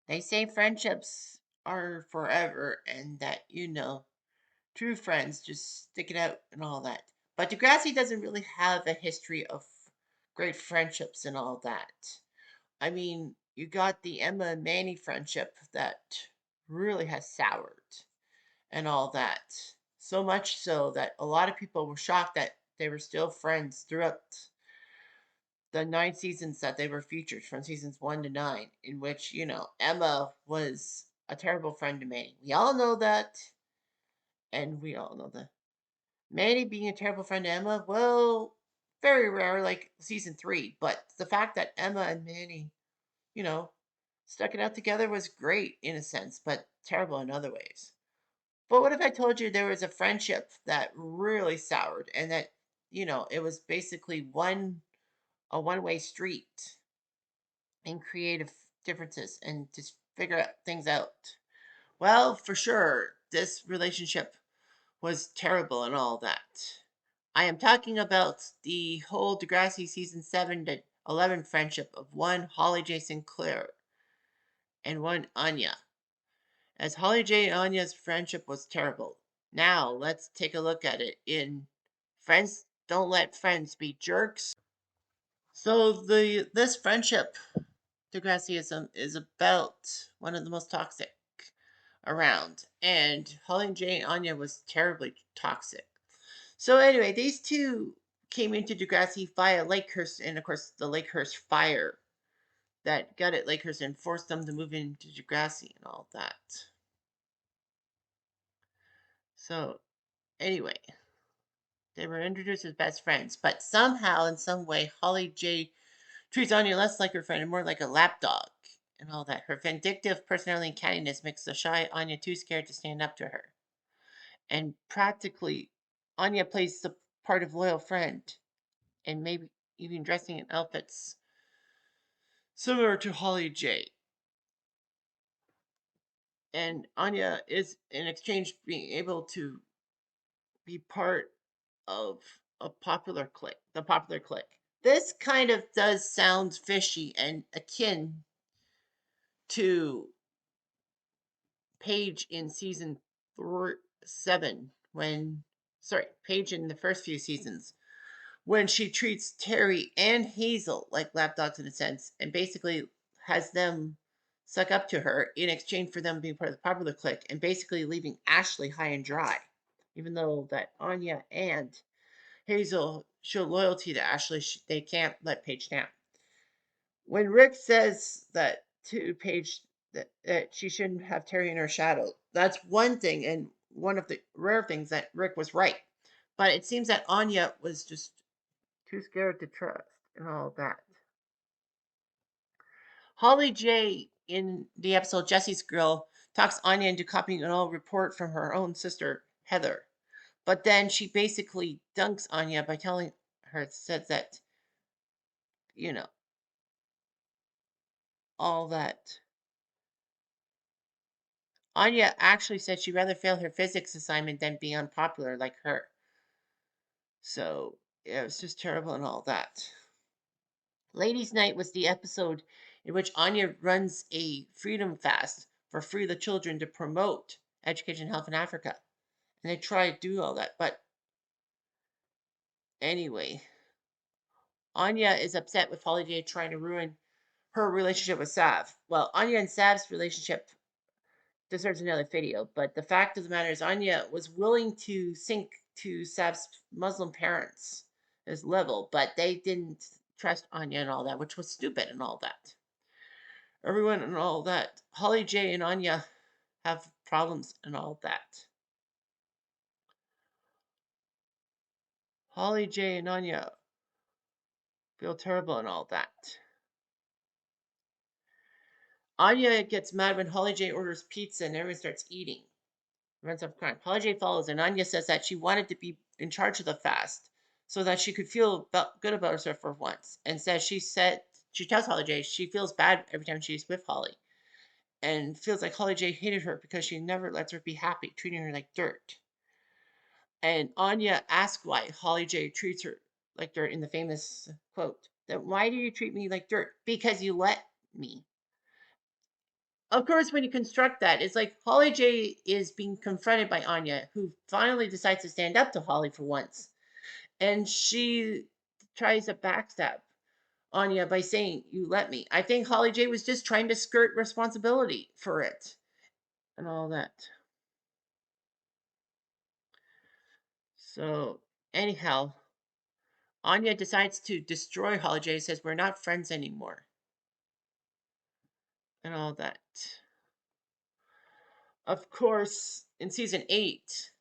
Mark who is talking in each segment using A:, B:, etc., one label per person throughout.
A: They say friendships are forever and that, true friends just stick it out and all that. But Degrassi doesn't really have a history of great friendships and all that. I mean, you got the Emma and Manny friendship that really has soured and all that. So much so that a lot of people were shocked that they were still friends throughout the 9 seasons that they were featured, from seasons 1 to 9, in which, Emma was a terrible friend to Manny. We all know that, and we all know that. Manny being a terrible friend to Emma, well, very rare, like season 3. But the fact that Emma and Manny, you know, stuck it out together was great in a sense, but terrible in other ways. But what if I told you there was a friendship that really soured and that, it was basically a one-way street in creative differences and just figure things out? Well, for sure, this relationship was terrible and all that. I am talking about the whole Degrassi season 7 to 11 friendship of one Holly J. Sinclair and one Anya. As Holly J. and Anya's friendship was terrible. Now, let's take a look at it in Friends Don't Let Friends Be Jerks. So this friendship, Degrassism, is about one of the most toxic around. And Holly J. and Anya was terribly toxic. So anyway, these two came into Degrassi via Lakehurst, and of course the Lakehurst fire that gutted Lakehurst and forced them to move into Degrassi and all that. So anyway, they were introduced as best friends, but somehow, in some way, Holly J treats Anya less like her friend and more like a lapdog and all that. Her vindictive personality and cattiness makes the shy Anya too scared to stand up to her. And practically, Anya plays the part of loyal friend and maybe even dressing in outfits similar to Holly J. And Anya is, in exchange, being able to be part of a popular clique, the popular clique. This kind of does sound fishy and akin to Paige in season 7 when, sorry, Paige in the first few seasons when she treats Terry and Hazel like lapdogs in a sense and basically has them suck up to her in exchange for them being part of the popular clique and basically leaving Ashley high and dry. Even though that Anya and Hazel show loyalty to Ashley, they can't let Paige down. When Rick says that to Paige that she shouldn't have Terry in her shadow, that's one thing and one of the rare things that Rick was right. But it seems that Anya was just too scared to trust and all that. Holly J in the episode Jesse's Girl talks Anya into copying an old report from her own sister Heather. But then she basically dunks Anya by telling her, says that, you know, all that. Anya actually said she'd rather fail her physics assignment than be unpopular like her. So, yeah, it was just terrible and all that. Ladies' Night was the episode in which Anya runs a freedom fast for Free the Children to promote education and health in Africa. And they try to do all that. But anyway, Anya is upset with Holiday trying to ruin her relationship with Sav. Well, Anya and Sav's relationship deserves another video, but the fact of the matter is Anya was willing to sink to Sav's Muslim parents' level, but they didn't trust Anya and all that, which was stupid and all that. Everyone and all that. Holly J and Anya have problems and all that. Holly J and Anya feel terrible and all that. Anya gets mad when Holly J orders pizza and everyone starts eating. Runs up crying. Holly J follows, and Anya says that she wanted to be in charge of the fast so that she could feel good about herself for once. And she tells Holly J she feels bad every time she's with Holly, and feels like Holly J hated her because she never lets her be happy, treating her like dirt. And Anya asks why Holly J treats her like dirt in the famous quote, that why do you treat me like dirt? Because you let me. of course, when you construct that, it's like Holly J is being confronted by Anya, who finally decides to stand up to Holly for once. And she tries to backstab Anya by saying, "You let me." I think Holly J was just trying to skirt responsibility for it and all that. So, anyhow, Anya decides to destroy Holly J, says, "We're not friends anymore," and all that. Of course, in season 8,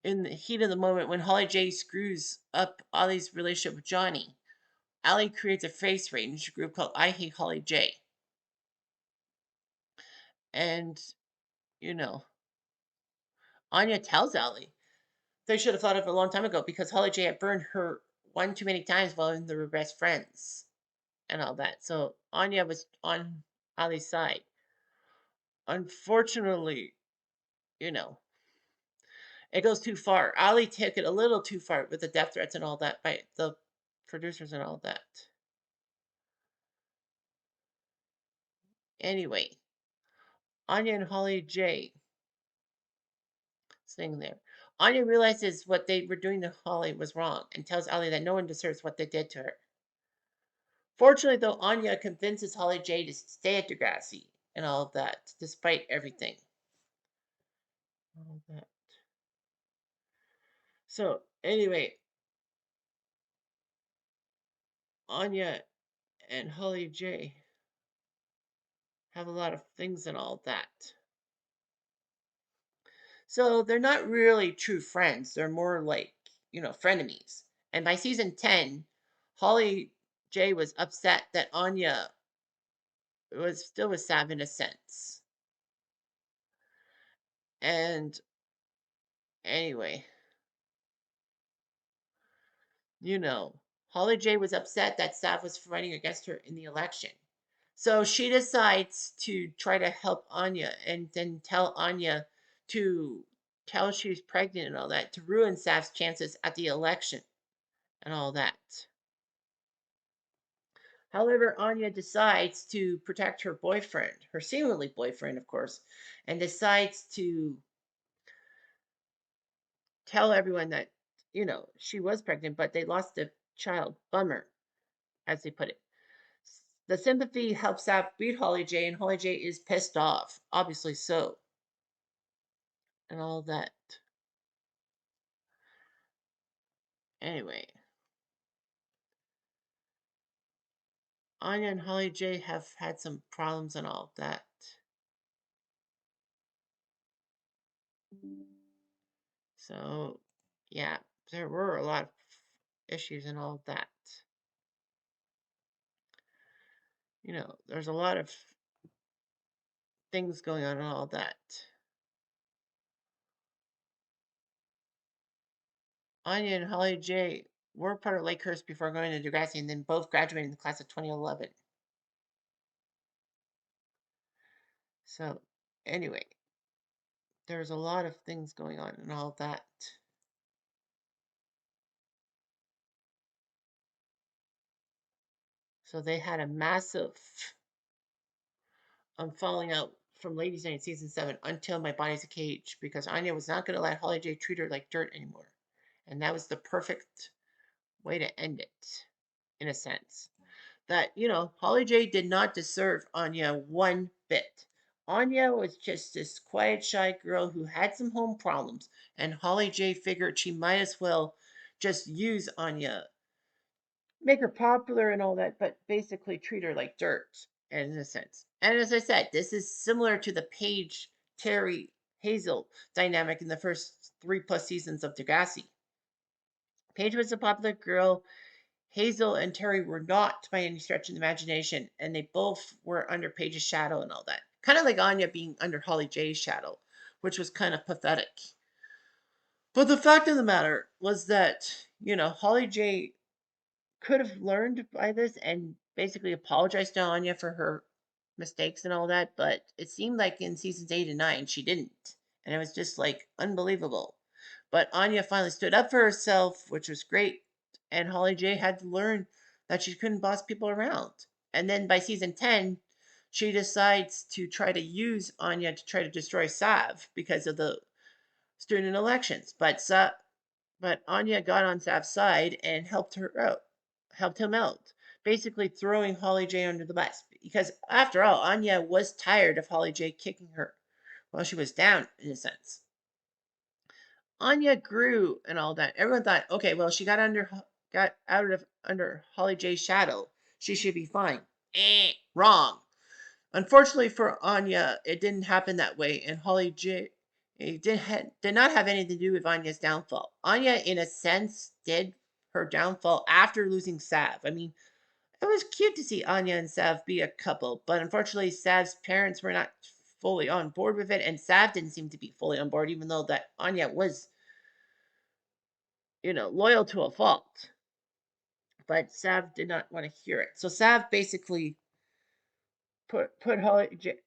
A: in the heat of the moment when Holly J screws up Ollie's relationship with Johnny, Allie creates a face range group called I Hate Holly J. And, you know, Anya tells Allie they should have thought of it a long time ago because Holly J had burned her one too many times while they were best friends and all that. So Anya was on Allie's side. Unfortunately, you know, it goes too far. Allie took it a little too far with the death threats and all that by the producers and all that. Anyway, Anya and Holly J sitting there. Anya realizes what they were doing to Holly was wrong and tells Allie that no one deserves what they did to her. Fortunately, though, Anya convinces Holly J to stay at Degrassi and all of that, despite everything. All that. So, anyway, Anya and Holly J have a lot of things and all that. So, they're not really true friends. They're more like, frenemies. And by season 10, Holly J was upset that Anya was still with Sav in a sense. And anyway, you know, Holly J was upset that Sav was fighting against her in the election. So she decides to try to help Anya and then tell Anya to tell she's pregnant and all that to ruin Sav's chances at the election and all that. However, Anya decides to protect her boyfriend, her seemingly boyfriend, of course, and decides to tell everyone that, she was pregnant, but they lost a child. Bummer, as they put it. The sympathy helps out beat Holly J, and Holly J is pissed off, obviously so, and all that. Anyway, Anya and Holly J have had some problems and all that. So, yeah, there were a lot of issues and all that. There's a lot of things going on and all that. Anya and Holly J were part of Lakehurst before going to Degrassi and then both graduated in the class of 2011. So, anyway, there's a lot of things going on and all that. So they had a massive falling out from Ladies Night season 7 until My Body's a Cage because Anya was not going to let Holly J treat her like dirt anymore. And that was the perfect way to end it, in a sense. That, Holly J did not deserve Anya one bit. Anya was just this quiet, shy girl who had some home problems, and Holly J figured she might as well just use Anya, make her popular and all that, but basically treat her like dirt in a sense. And as I said, this is similar to the Paige, Terry, Hazel dynamic in the first 3+ seasons of Degrassi. Paige was a popular girl. Hazel and Terry were not by any stretch of the imagination, and they both were under Paige's shadow and all that. Kind of like Anya being under Holly J's shadow, which was kind of pathetic. But the fact of the matter was that, Holly J could have learned by this and basically apologized to Anya for her mistakes and all that, but it seemed like in seasons 8 and 9 she didn't. And it was just like unbelievable. But Anya finally stood up for herself, which was great. And Holly J had to learn that she couldn't boss people around. And then by season 10, she decides to try to use Anya to try to destroy Sav because of the student elections. But Anya got on Sav's side and helped him out, basically throwing Holly J under the bus. Because after all, Anya was tired of Holly J kicking her while she was down, in a sense. Anya grew and all that. Everyone thought, okay, well, she got out of under Holly J's shadow. She should be fine. Wrong. Unfortunately for Anya, it didn't happen that way, and Holly J did not have anything to do with Anya's downfall. Anya, in a sense, did her downfall after losing Sav. I mean, it was cute to see Anya and Sav be a couple, but unfortunately, Sav's parents were not fully on board with it, and Sav didn't seem to be fully on board, even though that Anya was, loyal to a fault. But Sav did not want to hear it. So Sav basically put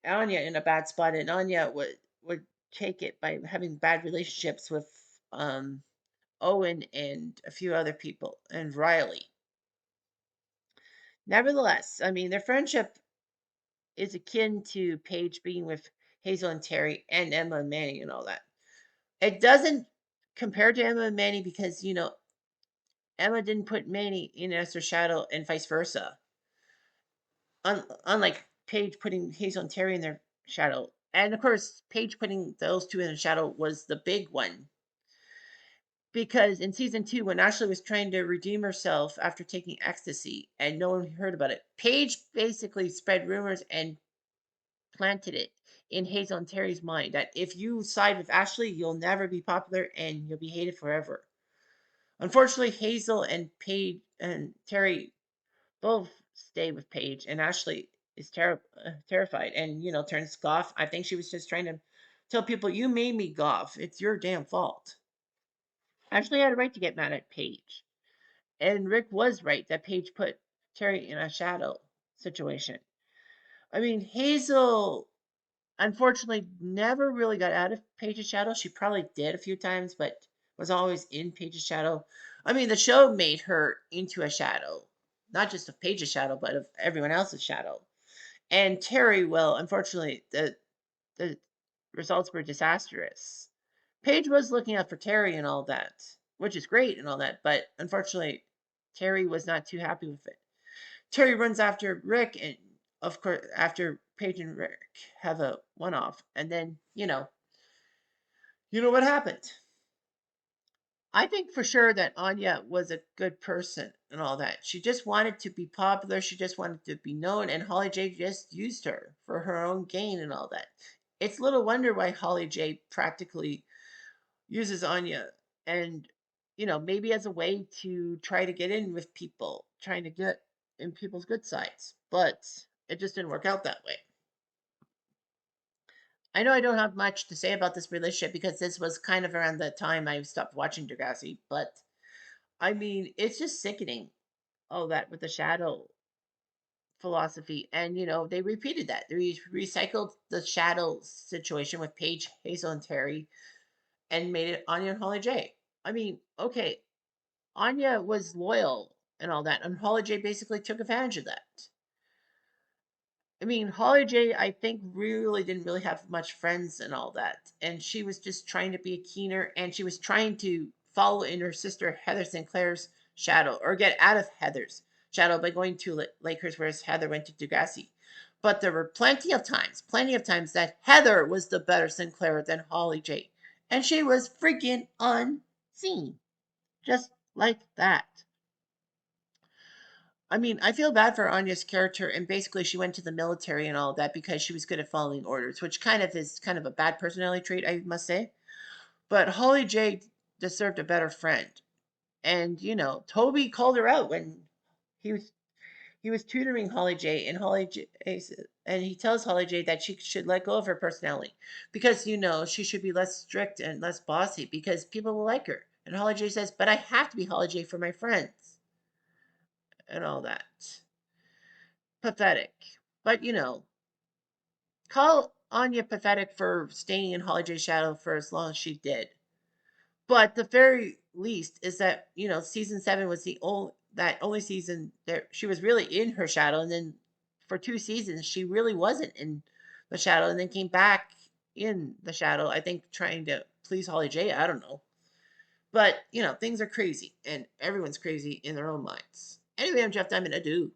A: Anya in a bad spot, and Anya would take it by having bad relationships with um, Owen and a few other people, and Riley. Nevertheless, I mean, their friendship is akin to Paige being with Hazel and Terry and Emma and Manny and all that. It doesn't compare to Emma and Manny because, Emma didn't put Manny in as her shadow and vice versa. Unlike Paige putting Hazel and Terry in their shadow. And of course, Paige putting those two in the shadow was the big one. Because in season 2, when Ashley was trying to redeem herself after taking ecstasy and no one heard about it, Paige basically spread rumors and planted it in Hazel and Terry's mind that if you side with Ashley, you'll never be popular and you'll be hated forever. Unfortunately, Hazel and Paige and Terry both stay with Paige, and Ashley is terrified and turns Goff. I think she was just trying to tell people, "You made me Goff. It's your damn fault." Ashley had a right to get mad at Paige, and Rick was right that Paige put Terry in a shadow situation. I mean, Hazel unfortunately never really got out of Paige's shadow. She probably did a few times, but was always in Paige's shadow. I mean, the show made her into a shadow, not just of Paige's shadow, but of everyone else's shadow. And Terry, well, unfortunately, the results were disastrous. Paige was looking out for Terry and all that, which is great and all that, but unfortunately, Terry was not too happy with it. Terry runs after Rick, and of course, after Paige and Rick have a one-off, and then you know what happened. I think for sure that Anya was a good person and all that. She just wanted to be popular. She just wanted to be known, and Holly J just used her for her own gain and all that. It's little wonder why Holly J practically uses Anya, and maybe as a way to try to get in with people, trying to get in people's good sides. But it just didn't work out that way. I know I don't have much to say about this relationship because this was kind of around the time I stopped watching Degrassi, but I mean, it's just sickening. All that with the shadow philosophy, and they repeated that. They recycled the shadow situation with Paige, Hazel, and Terry, and made it Anya and Holly J. I mean, okay, Anya was loyal and all that, and Holly J basically took advantage of that. I mean, Holly J, I think, didn't really have much friends and all that. And she was just trying to be a keener, and she was trying to follow in her sister Heather Sinclair's shadow, or get out of Heather's shadow by going to Lakers, whereas Heather went to Degrassi. But there were plenty of times that Heather was the better Sinclair than Holly J. And she was freaking unseen. Just like that. I mean, I feel bad for Anya's character, and basically she went to the military and all that because she was good at following orders, which kind of a bad personality trait, I must say. But Holly J deserved a better friend, and Toby called her out when he was he was tutoring Holly J, and he tells Holly J that she should let go of her personality because she should be less strict and less bossy because people will like her. And Holly J says, "But I have to be Holly J for my friends," and all that. Pathetic. But call Anya pathetic for staying in Holly J's shadow for as long as she did. But the very least is that season 7 was the only season that she was really in her shadow, and then for 2 seasons, she really wasn't in the shadow and then came back in the shadow, I think trying to please Holly J. I don't know. But, things are crazy and everyone's crazy in their own minds. Anyway, I'm Jeff Diamond. Adieu.